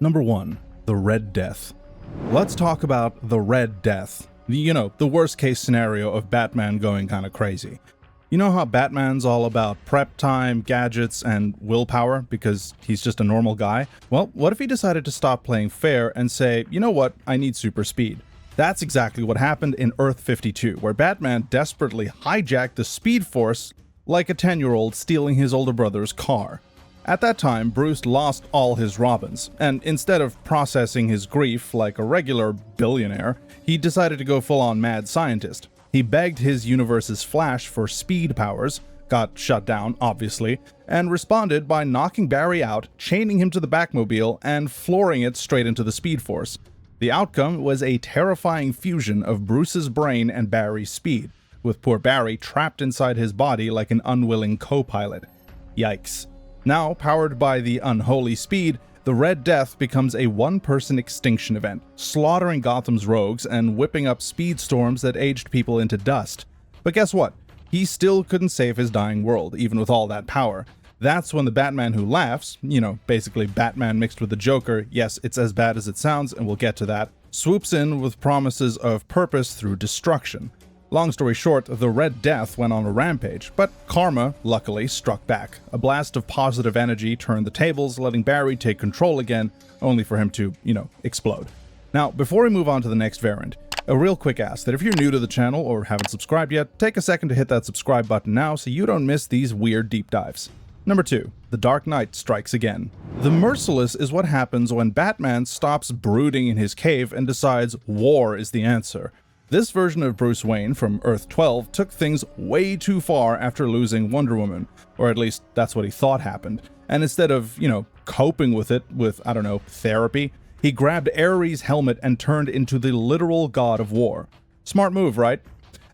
Number 1. The Red Death. Let's talk about the Red Death. The worst case scenario of Batman going kinda crazy. You know how Batman's all about prep time, gadgets, and willpower because he's just a normal guy? Well, what if he decided to stop playing fair and say, you know what, I need super speed? That's exactly what happened in Earth 52, where Batman desperately hijacked the Speed Force like a 10-year-old stealing his older brother's car. At that time, Bruce lost all his Robins, and instead of processing his grief like a regular billionaire, he decided to go full-on mad scientist. He begged his universe's Flash for speed powers, got shut down, obviously, and responded by knocking Barry out, chaining him to the Batmobile, and flooring it straight into the Speed Force. The outcome was a terrifying fusion of Bruce's brain and Barry's speed, with poor Barry trapped inside his body like an unwilling co-pilot. Yikes. Now, powered by the unholy speed, the Red Death becomes a one-person extinction event, slaughtering Gotham's rogues and whipping up speed storms that aged people into dust. But guess what? He still couldn't save his dying world, even with all that power. That's when the Batman who laughs, basically Batman mixed with the Joker, yes, it's as bad as it sounds, and we'll get to that, swoops in with promises of purpose through destruction. Long story short, the Red Death went on a rampage, but karma, luckily, struck back. A blast of positive energy turned the tables, letting Barry take control again, only for him to, explode. Now, before we move on to the next variant, a real quick ask that if you're new to the channel or haven't subscribed yet, take a second to hit that subscribe button now so you don't miss these weird deep dives. Number 2. The Dark Knight strikes again. The Merciless is what happens when Batman stops brooding in his cave and decides war is the answer. This version of Bruce Wayne from Earth 12 took things way too far after losing Wonder Woman, or at least that's what he thought happened. And instead of, coping with it with, therapy, he grabbed Ares' helmet and turned into the literal god of war. Smart move, right?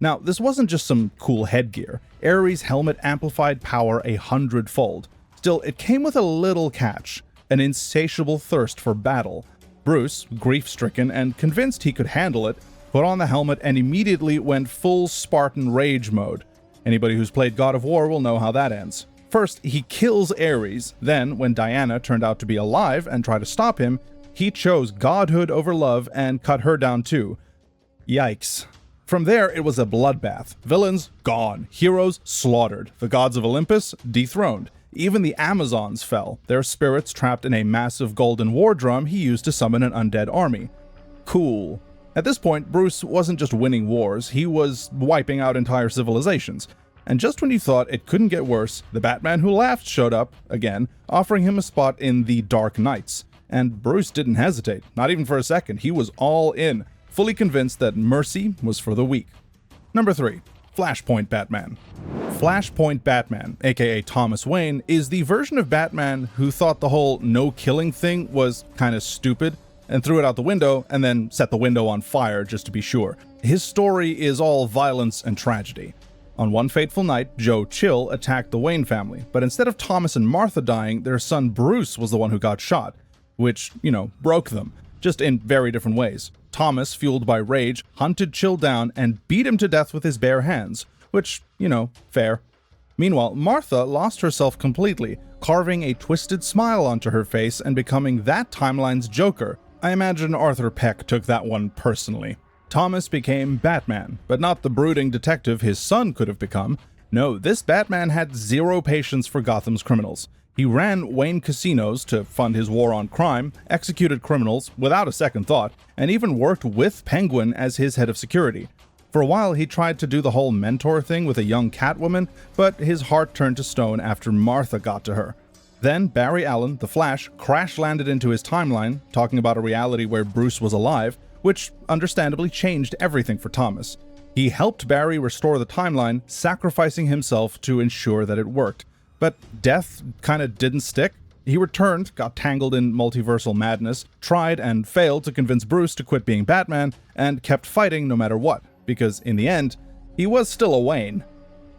Now, this wasn't just some cool headgear. Ares' helmet amplified power 100-fold. Still, it came with a little catch, an insatiable thirst for battle. Bruce, grief-stricken and convinced he could handle it, put on the helmet and immediately went full Spartan rage mode. Anybody who's played God of War will know how that ends. First, he kills Ares, then, when Diana turned out to be alive and tried to stop him, he chose godhood over love and cut her down too. Yikes. From there, it was a bloodbath. Villains, gone. Heroes, slaughtered. The gods of Olympus, dethroned. Even the Amazons fell, their spirits trapped in a massive golden war drum he used to summon an undead army. Cool. At this point, Bruce wasn't just winning wars, he was wiping out entire civilizations. And just when you thought it couldn't get worse, the Batman who laughed showed up, again, offering him a spot in the Dark Knights. And Bruce didn't hesitate, not even for a second. He was all in, fully convinced that mercy was for the weak. Number 3. Flashpoint Batman. Flashpoint Batman, aka Thomas Wayne, is the version of Batman who thought the whole no-killing thing was kinda stupid, and threw it out the window, and then set the window on fire just to be sure. His story is all violence and tragedy. On one fateful night, Joe Chill attacked the Wayne family, but instead of Thomas and Martha dying, their son Bruce was the one who got shot, which, broke them, just in very different ways. Thomas, fueled by rage, hunted Chill down and beat him to death with his bare hands, which, fair. Meanwhile, Martha lost herself completely, carving a twisted smile onto her face and becoming that timeline's Joker. I imagine Arthur Peck took that one personally. Thomas became Batman, but not the brooding detective his son could have become. No, this Batman had zero patience for Gotham's criminals. He ran Wayne casinos to fund his war on crime, executed criminals without a second thought, and even worked with Penguin as his head of security. For a while, he tried to do the whole mentor thing with a young Catwoman, but his heart turned to stone after Martha got to her. Then Barry Allen, the Flash, crash-landed into his timeline, talking about a reality where Bruce was alive, which understandably changed everything for Thomas. He helped Barry restore the timeline, sacrificing himself to ensure that it worked. But death kinda didn't stick. He returned, got tangled in multiversal madness, tried and failed to convince Bruce to quit being Batman, and kept fighting no matter what, because in the end, he was still a Wayne.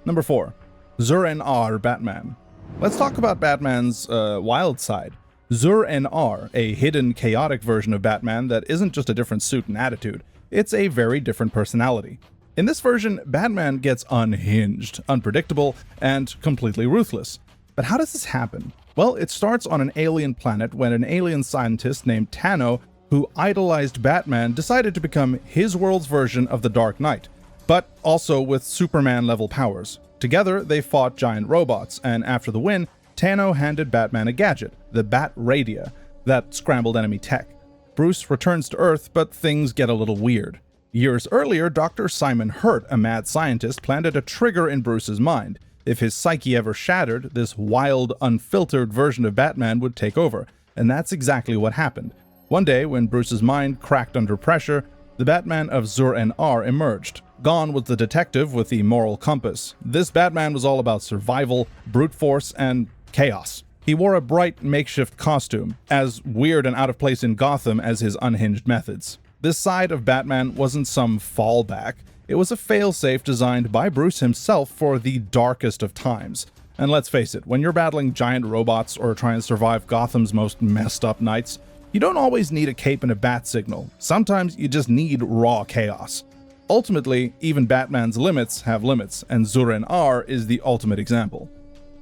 Number 4. Zur-En-Arrh Batman. Let's talk about Batman's wild side. Zur-En-Arrh, a hidden, chaotic version of Batman that isn't just a different suit and attitude, it's a very different personality. In this version, Batman gets unhinged, unpredictable, and completely ruthless. But how does this happen? Well, it starts on an alien planet when an alien scientist named Tano, who idolized Batman, decided to become his world's version of the Dark Knight, but also with Superman-level powers. Together, they fought giant robots, and after the win, Tano handed Batman a gadget, the Bat Radia, that scrambled enemy tech. Bruce returns to Earth, but things get a little weird. Years earlier, Dr. Simon Hurt, a mad scientist, planted a trigger in Bruce's mind. If his psyche ever shattered, this wild, unfiltered version of Batman would take over, and that's exactly what happened. One day, when Bruce's mind cracked under pressure, the Batman of Zur-En-Arrh emerged. Gone was the detective with the moral compass. This Batman was all about survival, brute force, and chaos. He wore a bright, makeshift costume, as weird and out of place in Gotham as his unhinged methods. This side of Batman wasn't some fallback. It was a failsafe designed by Bruce himself for the darkest of times. And let's face it, when you're battling giant robots or trying to survive Gotham's most messed up nights, you don't always need a cape and a bat signal. Sometimes you just need raw chaos. Ultimately, even Batman's limits have limits, and Zur-En-Arrh is the ultimate example.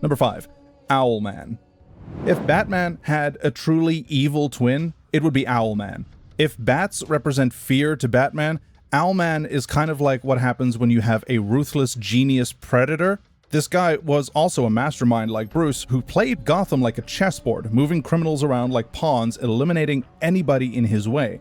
Number 5. Owlman. If Batman had a truly evil twin, it would be Owlman. If bats represent fear to Batman, Owlman is kind of like what happens when you have a ruthless genius predator. This guy was also a mastermind like Bruce, who played Gotham like a chessboard, moving criminals around like pawns, eliminating anybody in his way.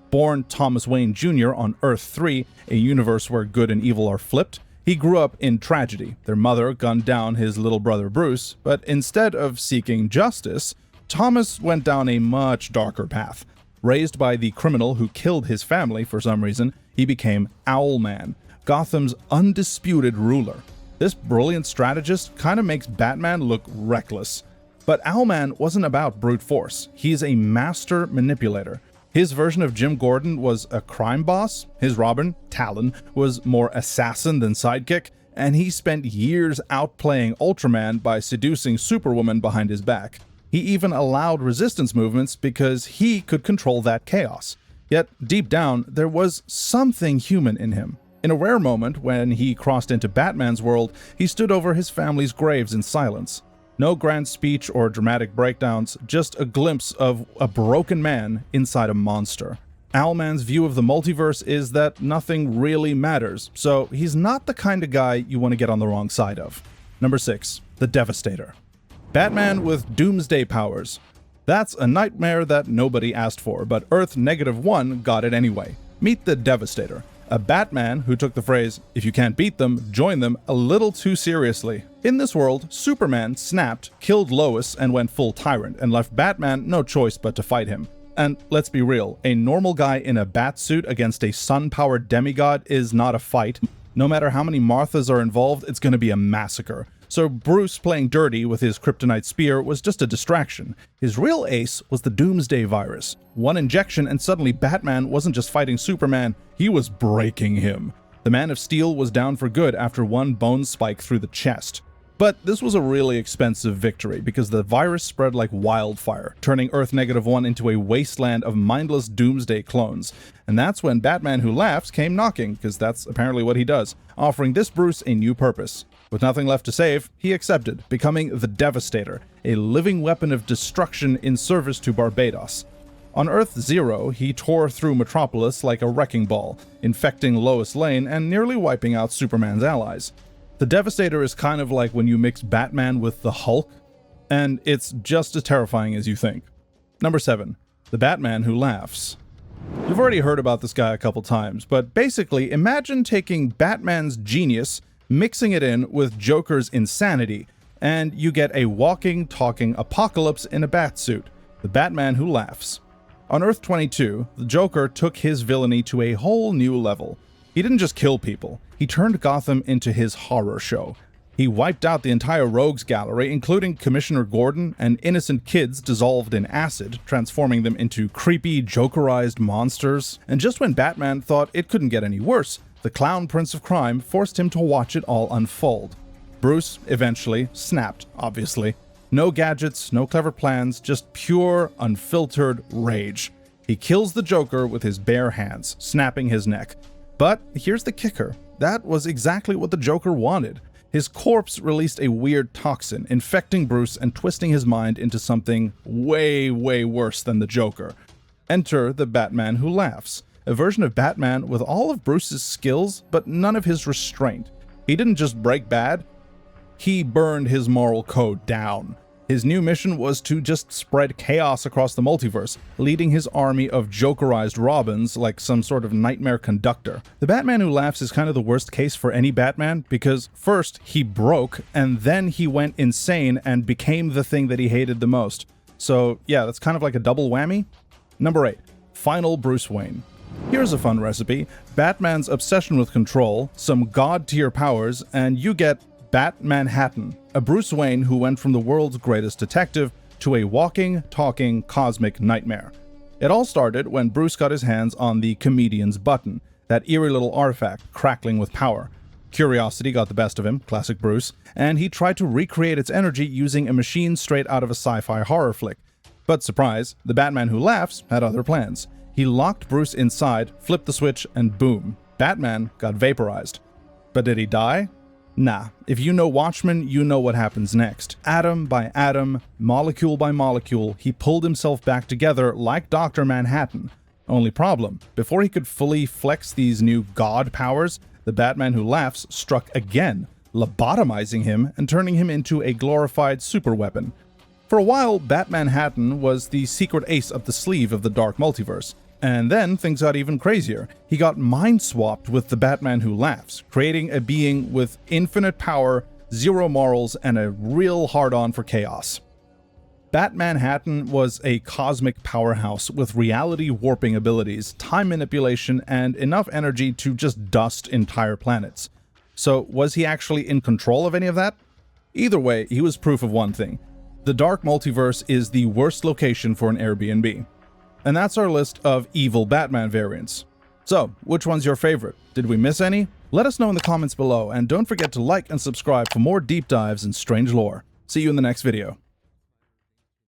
Born Thomas Wayne Jr. on Earth 3, a universe where good and evil are flipped, he grew up in tragedy. Their mother gunned down his little brother Bruce, but instead of seeking justice, Thomas went down a much darker path. Raised by the criminal who killed his family for some reason, he became Owlman, Gotham's undisputed ruler. This brilliant strategist kind of makes Batman look reckless. But Owlman wasn't about brute force. He's a master manipulator. His version of Jim Gordon was a crime boss. His Robin, Talon, was more assassin than sidekick, and he spent years outplaying Ultraman by seducing Superwoman behind his back. He even allowed resistance movements because he could control that chaos. Yet, deep down, there was something human in him. In a rare moment, when he crossed into Batman's world, he stood over his family's graves in silence. No grand speech or dramatic breakdowns, just a glimpse of a broken man inside a monster. Owlman's view of the multiverse is that nothing really matters, so he's not the kind of guy you want to get on the wrong side of. Number 6. The Devastator. Batman with doomsday powers. That's a nightmare that nobody asked for, but Earth -1 got it anyway. Meet the Devastator, a Batman who took the phrase, "if you can't beat them, join them," a little too seriously. In this world, Superman snapped, killed Lois, and went full tyrant, and left Batman no choice but to fight him. And let's be real, a normal guy in a bat suit against a sun-powered demigod is not a fight. No matter how many Marthas are involved, it's going to be a massacre. So Bruce playing dirty with his kryptonite spear was just a distraction. His real ace was the Doomsday virus. One injection and suddenly Batman wasn't just fighting Superman, he was breaking him. The Man of Steel was down for good after one bone spike through the chest. But this was a really expensive victory because the virus spread like wildfire, turning Earth -1 into a wasteland of mindless Doomsday clones. And that's when Batman Who Laughs came knocking, because that's apparently what he does, offering this Bruce a new purpose. With nothing left to save, he accepted, becoming the Devastator, a living weapon of destruction in service to Barbados. On Earth 0, he tore through Metropolis like a wrecking ball, infecting Lois Lane and nearly wiping out Superman's allies. The Devastator is kind of like when you mix Batman with the Hulk, and it's just as terrifying as you think. Number 7. The Batman Who Laughs. You've already heard about this guy a couple times, but basically imagine taking Batman's genius, mixing it in with Joker's insanity, and you get a walking, talking apocalypse in a batsuit, the Batman Who Laughs. On Earth 22, the Joker took his villainy to a whole new level. He didn't just kill people, he turned Gotham into his horror show. He wiped out the entire rogues gallery, including Commissioner Gordon and innocent kids dissolved in acid, transforming them into creepy, Jokerized monsters. And just when Batman thought it couldn't get any worse, the Clown Prince of Crime forced him to watch it all unfold. Bruce eventually snapped, obviously. No gadgets, no clever plans, just pure, unfiltered rage. He kills the Joker with his bare hands, snapping his neck. But here's the kicker. That was exactly what the Joker wanted. His corpse released a weird toxin, infecting Bruce and twisting his mind into something way, way worse than the Joker. Enter the Batman Who Laughs, a version of Batman with all of Bruce's skills, but none of his restraint. He didn't just break bad, he burned his moral code down. His new mission was to just spread chaos across the multiverse, leading his army of Jokerized Robins like some sort of nightmare conductor. The Batman Who Laughs is kind of the worst case for any Batman, because first, he broke, and then he went insane and became the thing that he hated the most. So yeah, that's kind of like a double whammy. Number 8. Final Bruce Wayne. Here's a fun recipe: Batman's obsession with control, some god-tier powers, and you get Bat-Manhattan, a Bruce Wayne who went from the world's greatest detective to a walking, talking, cosmic nightmare. It all started when Bruce got his hands on the Comedian's Button, that eerie little artifact crackling with power. Curiosity got the best of him, classic Bruce, and he tried to recreate its energy using a machine straight out of a sci-fi horror flick. But surprise, the Batman Who Laughs had other plans. He locked Bruce inside, flipped the switch, and boom, Batman got vaporized. But did he die? Nah, if you know Watchmen, you know what happens next. Atom by atom, molecule by molecule, he pulled himself back together like Dr. Manhattan. Only problem, before he could fully flex these new god powers, the Batman Who Laughs struck again, lobotomizing him and turning him into a glorified superweapon. For a while, Bat-Manhattan was the secret ace up the sleeve of the dark multiverse. And then things got even crazier. He got mind-swapped with the Batman Who Laughs, creating a being with infinite power, zero morals, and a real hard-on for chaos. Bat-Manhattan was a cosmic powerhouse with reality-warping abilities, time manipulation, and enough energy to just dust entire planets. So, was he actually in control of any of that? Either way, he was proof of one thing: the dark multiverse is the worst location for an Airbnb. And that's our list of evil Batman variants. So, which one's your favorite? Did we miss any? Let us know in the comments below, and don't forget to like and subscribe for more deep dives in strange lore. See you in the next video.